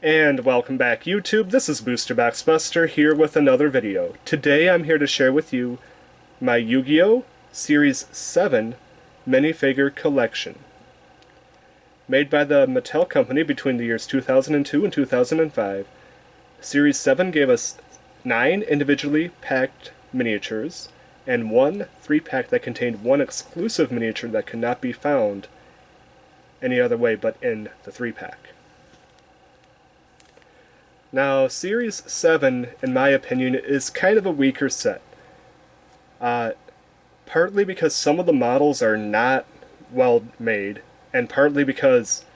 And welcome back YouTube, this is Booster Box Buster here with another video. Today I'm here to share with you my Yu-Gi-Oh! Series 7 minifigure collection. Made by the Mattel company between the years 2002 and 2005, Series 7 gave us 9 individually packed miniatures, and one 3-pack that contained one exclusive miniature that could not be found any other way but in the 3-pack. Now, Series 7, in my opinion, is kind of a weaker set. Partly because some of the models are not well made, and partly because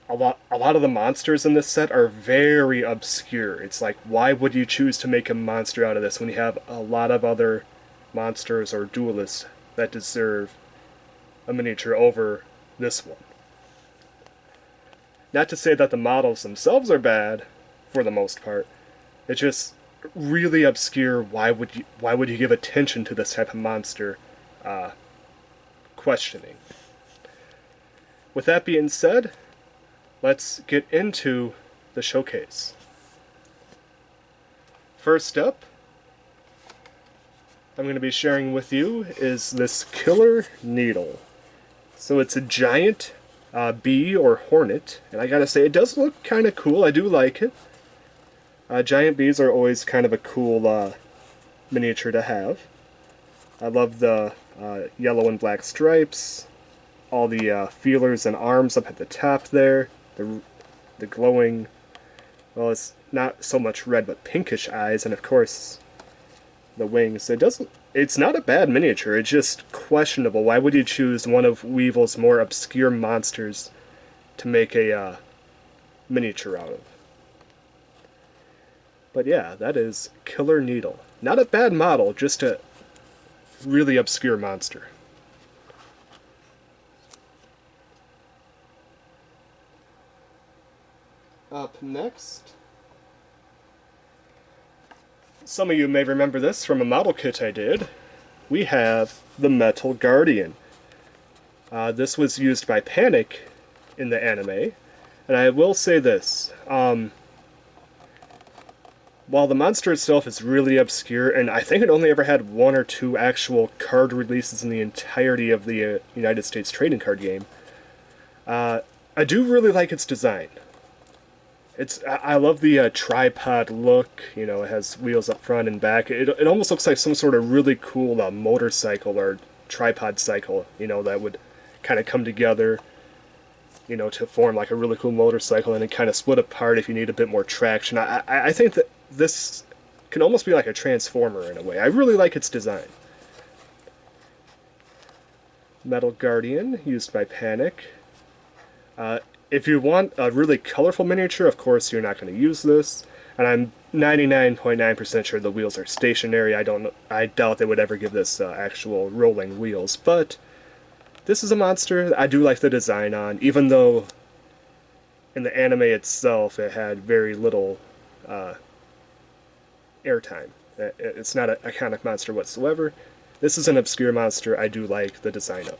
a lot of the monsters in this set are very obscure. It's like, why would you choose to make a monster out of this when you have a lot of other monsters or duelists that deserve a miniature over this one? Not to say that the models themselves are bad, for the most part. It's just really obscure. Why would you give attention to this type of monster? Questioning. With that being said, let's get into the showcase. First up, I'm going to be sharing with you is this Killer Needle. So it's a giant bee or hornet, and I gotta say it does look kind of cool. I do like it. Giant bees are always kind of a cool miniature to have. I love the yellow and black stripes, all the feelers and arms up at the top there, the glowing, well, it's not so much red but pinkish eyes, and of course the wings. It's not a bad miniature, it's just questionable. Why would you choose one of Weevil's more obscure monsters to make a miniature out of? But yeah, that is Killer Needle. Not a bad model, just a really obscure monster. Up next, some of you may remember this from a model kit I did. We have the Metal Guardian. This was used by Panic in the anime, and I will say this. While the monster itself is really obscure, and I think it only ever had 1 or 2 actual card releases in the entirety of the United States trading card game, I do really like its design. I love the tripod look. You know, it has wheels up front and back. It almost looks like some sort of really cool motorcycle or tripod cycle, you know, that would kind of come together, you know, to form like a really cool motorcycle, and then kind of split apart if you need a bit more traction. I think that this can almost be like a transformer in a way. I really like its design. Metal Guardian, used by Panic. If you want a really colorful miniature, of course you're not going to use this. And I'm 99.9% sure the wheels are stationary. I doubt they would ever give this actual rolling wheels. But this is a monster I do like the design on, even though in the anime itself it had very little airtime. It's not an iconic monster whatsoever. This is an obscure monster I do like the design of.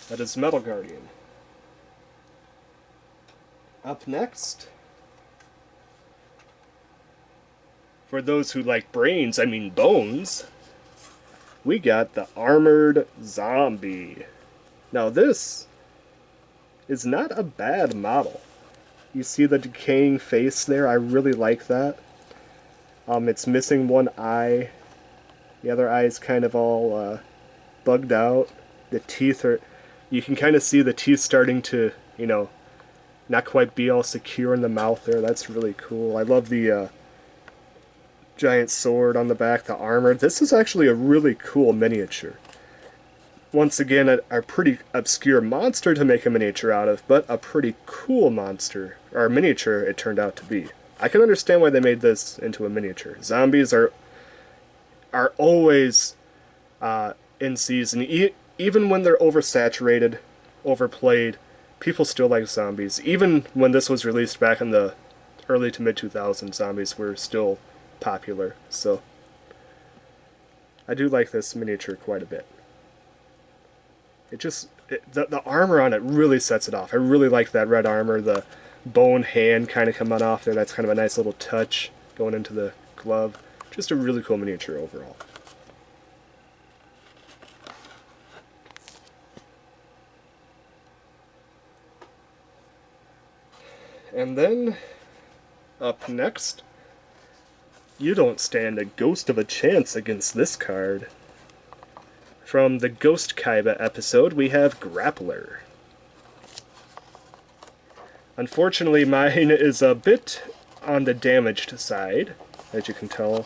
That is Metal Guardian. Up next, for those who like brains, I mean bones, we got the Armored Zombie. Now this is not a bad model. You see the decaying face there? I really like that. It's missing one eye. The other eye is kind of all bugged out. The teeth are... You can kind of see the teeth starting to, you know, not quite be all secure in the mouth there. That's really cool. I love the giant sword on the back, the armor. This is actually a really cool miniature. Once again, a pretty obscure monster to make a miniature out of, but a pretty cool monster, or miniature it turned out to be. I can understand why they made this into a miniature. Zombies are always in season. Even when they're oversaturated, overplayed, people still like zombies. Even when this was released back in the early to mid-2000s, zombies were still popular. So I do like this miniature quite a bit. The armor on it really sets it off. I really like that red armor, the bone hand kind of coming off there. That's kind of a nice little touch going into the glove. Just a really cool miniature overall. And then, up next, you don't stand a ghost of a chance against this card. From the Duelist Kaiba episode, we have Grappler. Unfortunately, mine is a bit on the damaged side, as you can tell.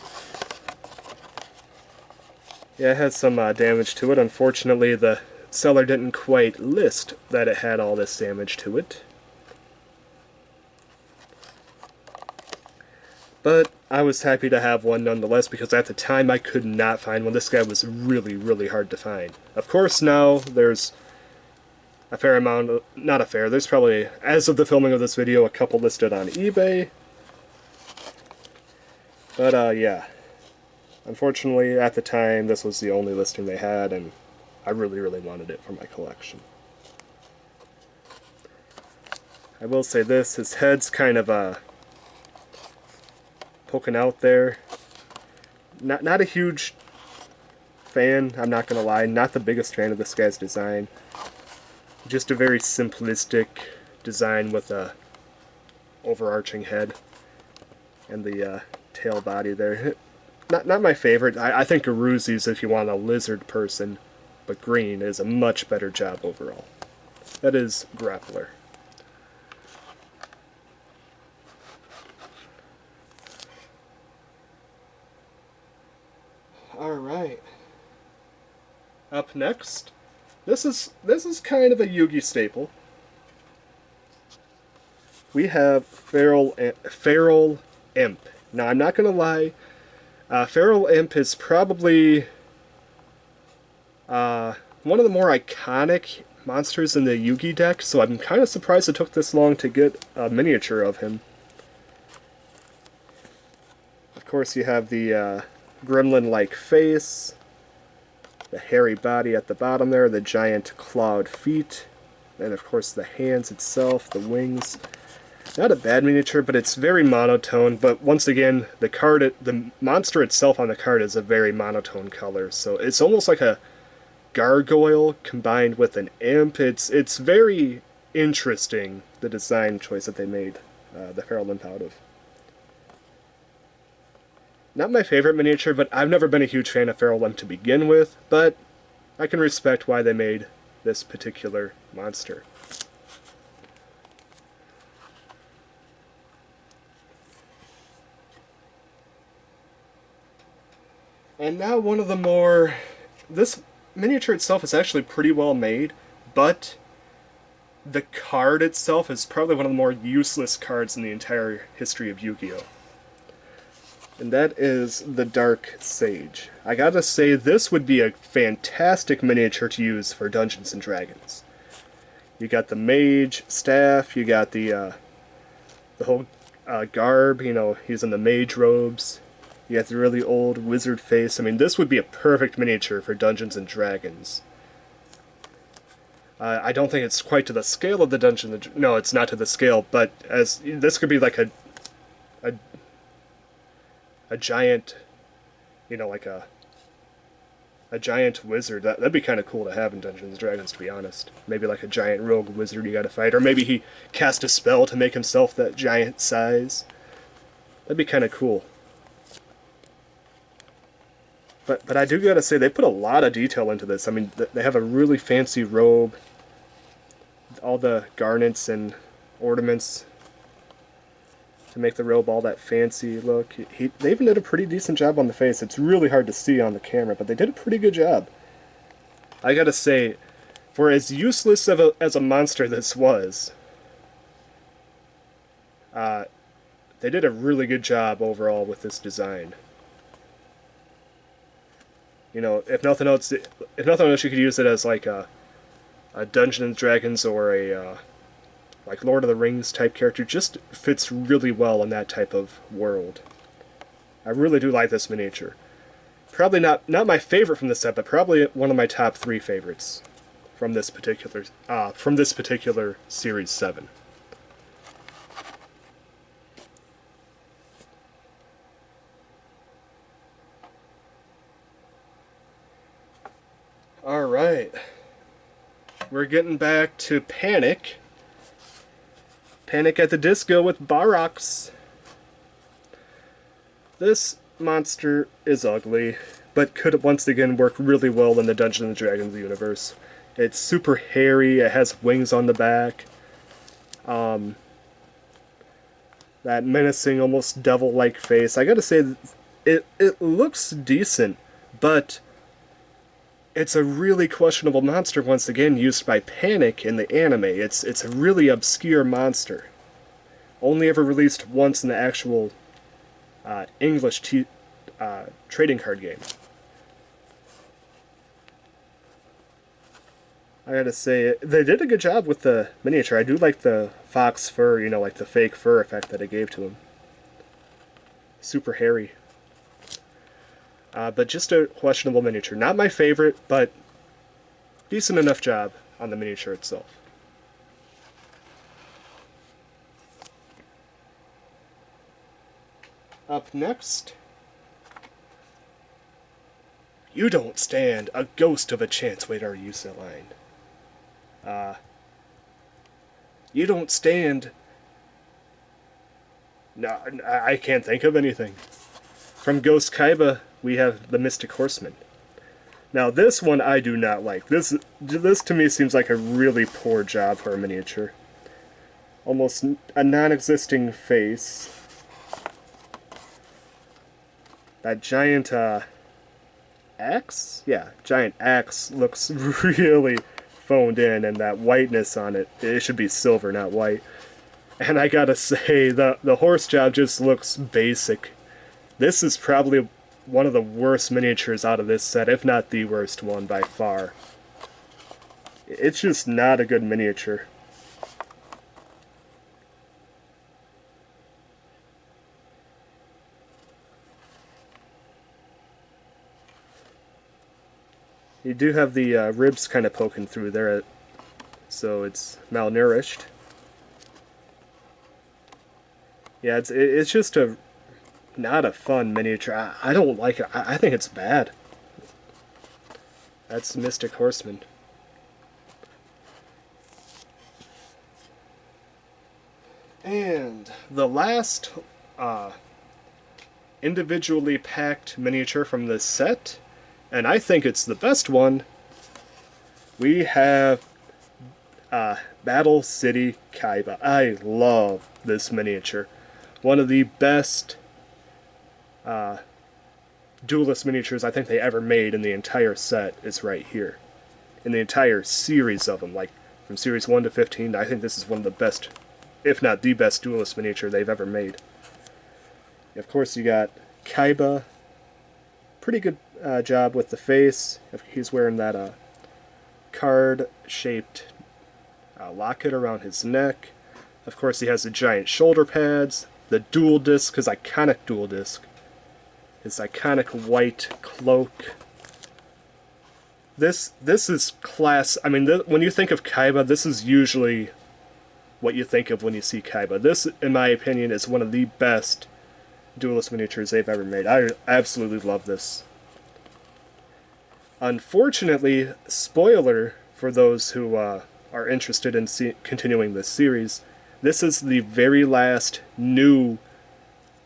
Yeah, it has some damage to it. Unfortunately, the seller didn't quite list that it had all this damage to it. But I was happy to have one nonetheless, because at the time I could not find one. This guy was really, really hard to find. Of course, now there's a fair amount, not a fair, there's probably, as of the filming of this video, a couple listed on eBay. But yeah, unfortunately at the time this was the only listing they had, and I really, really wanted it for my collection. I will say this, his head's kind of poking out there. Not a huge fan, I'm not gonna lie, not the biggest fan of this guy's design. Just a very simplistic design with a overarching head and the tail body there. Not my favorite. I think Aruzi's, if you want a lizard person, but green is a much better job overall. That is Grappler. Alright. Up next, this is kind of a Yugi staple. We have Feral Imp. Now, I'm not going to lie, Feral Imp is probably one of the more iconic monsters in the Yugi deck, so I'm kind of surprised it took this long to get a miniature of him. Of course, you have the gremlin-like face, the hairy body at the bottom there, the giant clawed feet, and of course the hands itself, the wings. Not a bad miniature, but it's very monotone. But once again, the monster itself on the card is a very monotone color, so it's almost like a gargoyle combined with an imp. It's very interesting, the design choice that they made the Feral Imp out of. Not my favorite miniature, but I've never been a huge fan of Feral Imp to begin with, but I can respect why they made this particular monster. And now one of the more... This miniature itself is actually pretty well made, but the card itself is probably one of the more useless cards in the entire history of Yu-Gi-Oh! And that is the Dark Sage. I gotta say, this would be a fantastic miniature to use for Dungeons & Dragons. You got the mage staff, you got the whole garb, you know, he's in the mage robes. You got the really old wizard face. I mean, this would be a perfect miniature for Dungeons & Dragons. I don't think it's quite to the scale of the Dungeons. No, it's not to the scale, but as this could be like a giant, you know, like a giant wizard. That'd be kind of cool to have in Dungeons & Dragons, to be honest. Maybe like a giant rogue wizard you gotta fight, or maybe he cast a spell to make himself that giant size. That'd be kind of cool. But I do gotta say, they put a lot of detail into this. I mean, they have a really fancy robe, all the garnets and ornaments to make the robe all that fancy look. They even did a pretty decent job on the face. It's really hard to see on the camera, but they did a pretty good job. I gotta say, for as useless as a monster this was, they did a really good job overall with this design. You know, if nothing else, you could use it as like a Dungeons & Dragons or a like Lord of the Rings type character. Just fits really well in that type of world. I really do like this miniature. Probably not my favorite from the set, but probably one of my top 3 favorites. from this particular Series 7. Alright. We're getting back to Panic. Panic at the Disco with Barrocks. This monster is ugly, but could once again work really well in the Dungeons & Dragons universe. It's super hairy, it has wings on the back. That menacing, almost devil-like face. I gotta say, it looks decent, but it's a really questionable monster once again used by Panic in the anime. It's a really obscure monster. Only ever released once in the actual English trading card game. I gotta say, they did a good job with the miniature. I do like the fox fur, you know, like the fake fur effect that it gave to him. Super hairy. But just a questionable miniature. Not my favorite, but decent enough job on the miniature itself. Up next, you don't stand a ghost of a chance. Wait, are you set line? You don't stand. No, I can't think of anything. From Duelist Kaiba, we have the Mystic Horseman. Now, this one I do not like. This to me seems like a really poor job for a miniature. Almost a non-existing face. That giant axe? Yeah, giant axe looks really phoned in, and that whiteness on it, it should be silver, not white. And I gotta say, the horse job just looks basic. This is probably one of the worst miniatures out of this set, if not the worst one by far. It's just not a good miniature. You do have the ribs kind of poking through there, so it's malnourished. Yeah, it's just not a fun miniature. I don't like it. I think it's bad. That's Mystic Horseman. And the last individually packed miniature from this set, and I think it's the best one, we have Battle City Kaiba. I love this miniature. One of the best Duelist miniatures I think they ever made in the entire set is right here. In the entire series of them, like from Series 1 to 15, I think this is one of the best, if not the best, Duelist miniature they've ever made. Of course, you got Kaiba. Pretty good job with the face. He's wearing that card-shaped locket around his neck. Of course, he has the giant shoulder pads, the dual disc, his iconic dual disc, his iconic white cloak. This is class. I mean, when you think of Kaiba, this is usually what you think of when you see Kaiba. This, in my opinion, is one of the best Duelist miniatures they've ever made. I absolutely love this. Unfortunately, spoiler for those who are interested in continuing this series, this is the very last new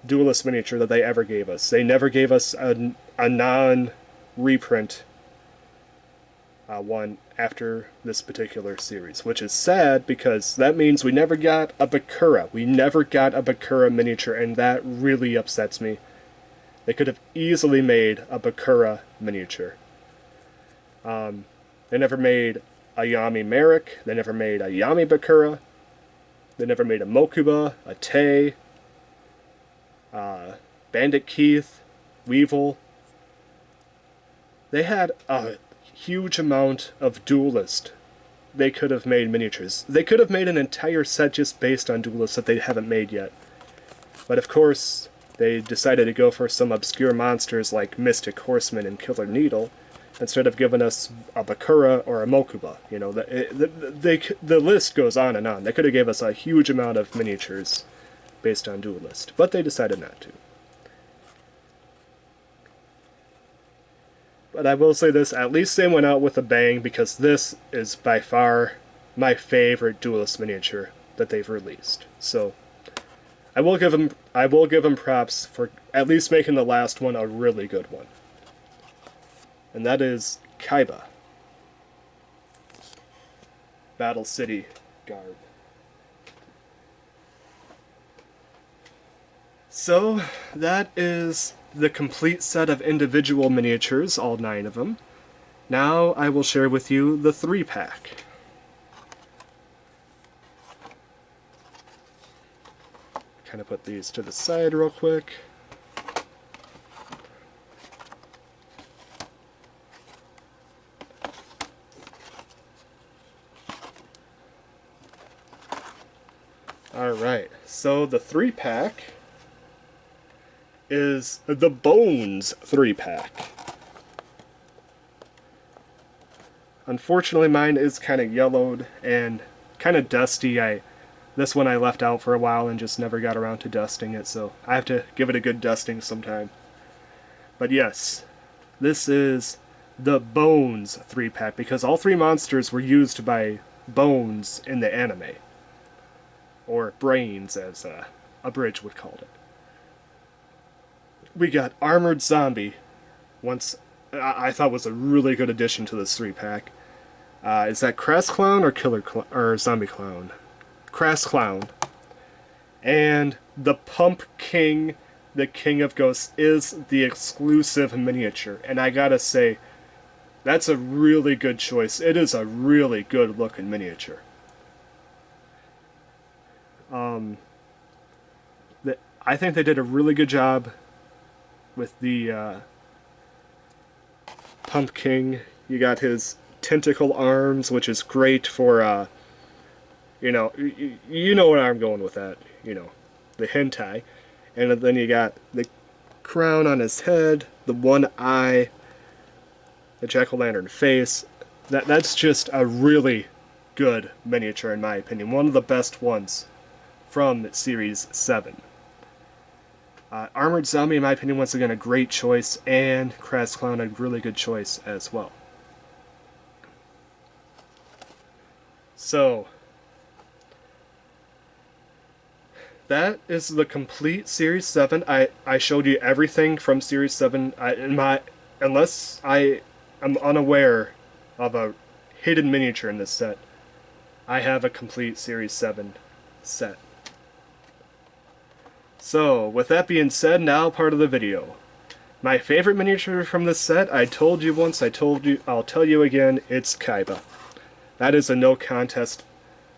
Duelist miniature that they ever gave us. They never gave us a non-reprint one after this particular series, which is sad because that means we never got a Bakura. We never got a Bakura miniature, and that really upsets me. They could have easily made a Bakura miniature. They never made a Yami Merrick. They never made a Yami Bakura. They never made a Mokuba, a Tei, Bandit Keith, Weevil. They had a huge amount of Duelist. They could have made miniatures. They could have made an entire set just based on Duelist that they haven't made yet. But of course, they decided to go for some obscure monsters like Mystic Horseman and Killer Needle, instead of giving us a Bakura or a Mokuba. You know, the list goes on and on. They could have gave us a huge amount of miniatures based on Duelist, but they decided not to. But I will say this, at least they went out with a bang, because this is by far my favorite Duelist miniature that they've released. So I will give them props for at least making the last one a really good one. And that is Kaiba. Battle City Guard. So that is the complete set of individual miniatures, all 9 of them. Now I will share with you the 3-pack. Kind of put these to the side real quick. Alright, so the 3-pack is the Bonz 3-pack. Unfortunately, mine is kind of yellowed and kind of dusty. This one I left out for a while and just never got around to dusting it, so I have to give it a good dusting sometime. But yes, this is the Bonz 3-pack, because all 3 monsters were used by Bonz in the anime. Or Brains, as Abridged would call it. We got Armored Zombie, once I thought was a really good addition to this 3-pack. Is that Crass Clown or or Zombie Clown? Crass Clown. And the Pump King, the King of Ghosts, is the exclusive miniature. And I gotta say, that's a really good choice. It is a really good looking miniature. I think they did a really good job with the Pump King. You got his tentacle arms, which is great for, you know where I'm going with that, you know, the hentai. And then you got the crown on his head, the one eye, the jack-o'-lantern face. That's just a really good miniature, in my opinion. One of the best ones from Series 7. Armored Zombie, in my opinion, once again, a great choice, and Crass Clown, a really good choice as well. So, that is the complete Series 7. I showed you everything from Series 7. Unless I am unaware of a hidden miniature in this set, I have a complete Series 7 set. So, with that being said, now part of the video. My favorite miniature from this set, I told you once, I'll tell you again, it's Kaiba. That is a no contest.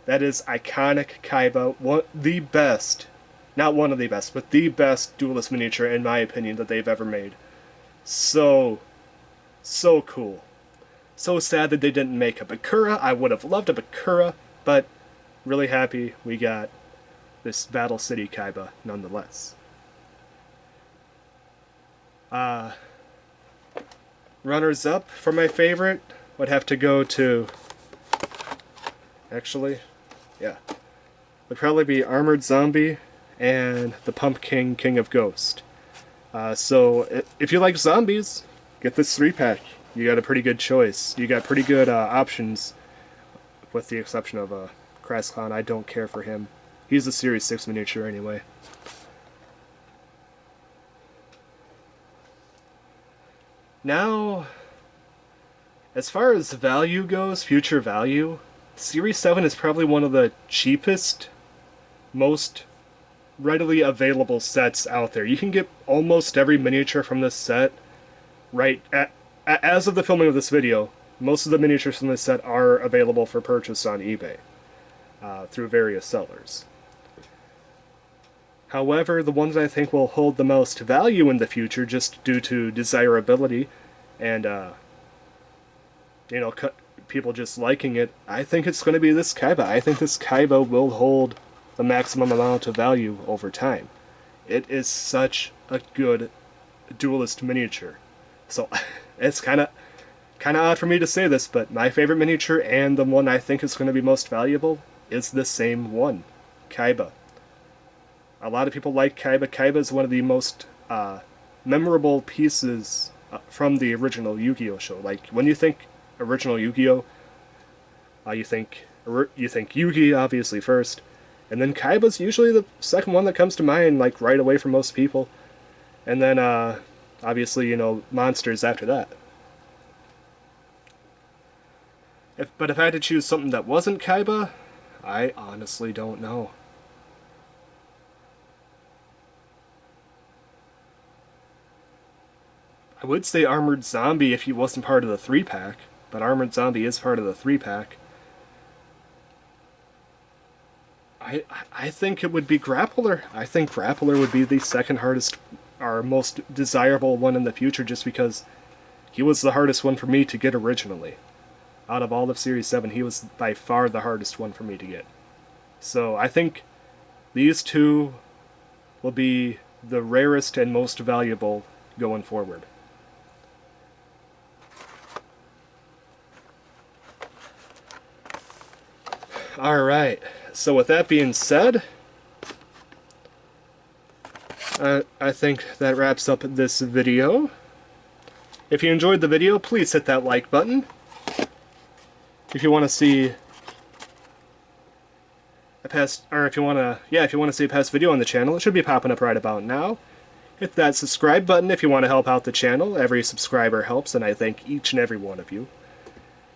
That is Iconic Kaiba, the best, not one of the best, but the best Duelist miniature, in my opinion, that they've ever made. So cool. So sad that they didn't make a Bakura. I would have loved a Bakura, but really happy we got this Battle City Kaiba nonetheless. Runners up for my favorite would have to go to, actually, yeah, would probably be Armored Zombie and the Pump King, King of Ghost. So if you like zombies, get this 3-pack. You got a pretty good choice. You got pretty good options, with the exception of Crass Clown. I don't care for him. He's a Series 6 miniature anyway. Now, as far as value goes, future value, Series 7 is probably one of the cheapest, most readily available sets out there. You can get almost every miniature from this set right as of the filming of this video. Most of the miniatures from this set are available for purchase on eBay through various sellers. However, the ones I think will hold the most value in the future, just due to desirability and you know, people just liking it, I think it's going to be this Kaiba. I think this Kaiba will hold the maximum amount of value over time. It is such a good Duelist miniature. So it's kind of kind of odd for me to say this, but my favorite miniature and the one I think is going to be most valuable is the same one, Kaiba. A lot of people like Kaiba. Kaiba is one of the most memorable pieces from the original Yu-Gi-Oh show. Like, when you think original Yu-Gi-Oh, you think Yugi, obviously, first. And then Kaiba's usually the second one that comes to mind, like, right away for most people. And then, obviously, you know, monsters after that. But if I had to choose something that wasn't Kaiba, I honestly don't know. I would say Armored Zombie if he wasn't part of the 3-pack, but Armored Zombie is part of the 3-pack. I think it would be Grappler. I think Grappler would be the second hardest, or most desirable one in the future, just because he was the hardest one for me to get originally. Out of all of Series 7, he was by far the hardest one for me to get. So I think these two will be the rarest and most valuable going forward. Alright, so with that being said, I think that wraps up this video. If you enjoyed the video, please hit that like button. If you want to see a past, or if you want to see a past video on the channel, it should be popping up right about now. Hit that subscribe button if you want to help out the channel. Every subscriber helps, and I thank each and every one of you.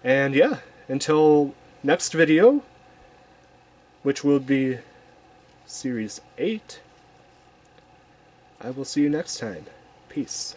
And yeah, until next video, which will be Series 8, I will see you next time. Peace.